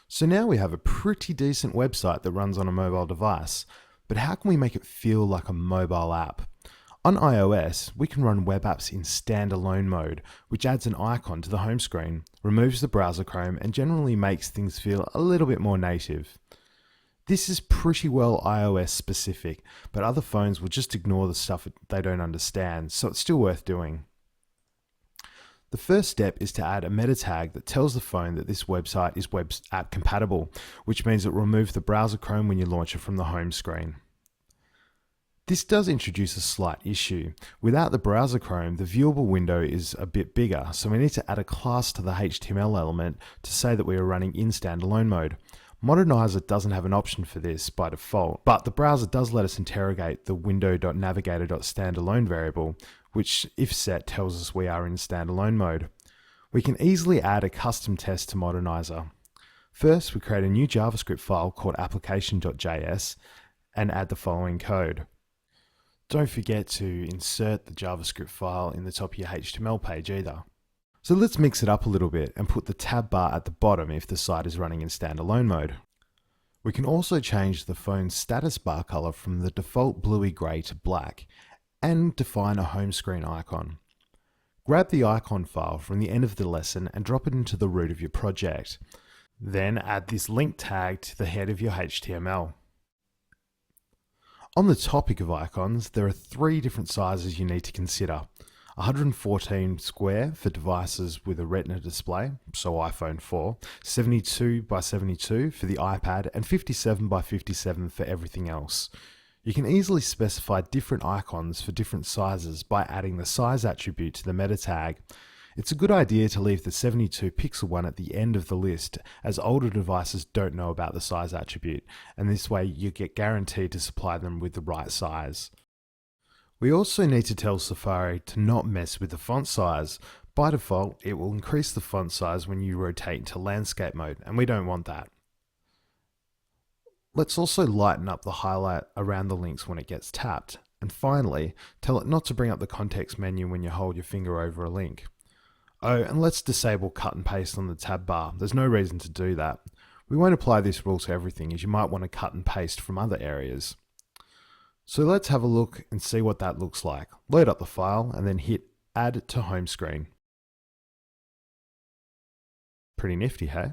So now we have a pretty decent website that runs on a mobile device, but how can we make it feel like a mobile app? On iOS, we can run web apps in standalone mode, which adds an icon to the home screen, removes the browser Chrome, and generally makes things feel a little bit more native. This is pretty well iOS specific, but other phones will just ignore the stuff they don't understand, so it's still worth doing. The first step is to add a meta tag that tells the phone that this website is web app compatible, which means it will remove the browser Chrome when you launch it from the home screen. This does introduce a slight issue. Without the browser Chrome, the viewable window is a bit bigger, so we need to add a class to the HTML element to say that we are running in standalone mode. Modernizer doesn't have an option for this by default, but the browser does let us interrogate the window.navigator.standalone variable, which, if set, tells us we are in standalone mode. We can easily add a custom test to Modernizer. First, we create a new JavaScript file called application.js and add the following code. Don't forget to insert the JavaScript file in the top of your HTML page either. So let's mix it up a little bit and put the tab bar at the bottom if the site is running in standalone mode. We can also change the phone's status bar color from the default bluey grey to black and define a home screen icon. Grab the icon file from the end of the lesson and drop it into the root of your project. Then add this link tag to the head of your HTML. On the topic of icons, there are 3 different sizes you need to consider. 114 square for devices with a Retina display, so iPhone 4, 72 by 72 for the iPad, and 57 by 57 for everything else. You can easily specify different icons for different sizes by adding the size attribute to the meta tag. It's a good idea to leave the 72 pixel one at the end of the list, as older devices don't know about the size attribute, and this way you get guaranteed to supply them with the right size. We also need to tell Safari to not mess with the font size. By default, it will increase the font size when you rotate into landscape mode, and we don't want that. Let's also lighten up the highlight around the links when it gets tapped. And finally, tell it not to bring up the context menu when you hold your finger over a link. Oh, and let's disable cut and paste on the tab bar. There's no reason to do that. We won't apply this rule to everything, as you might want to cut and paste from other areas. So let's have a look and see what that looks like. Load up the file and then hit Add to Home Screen. Pretty nifty, hey?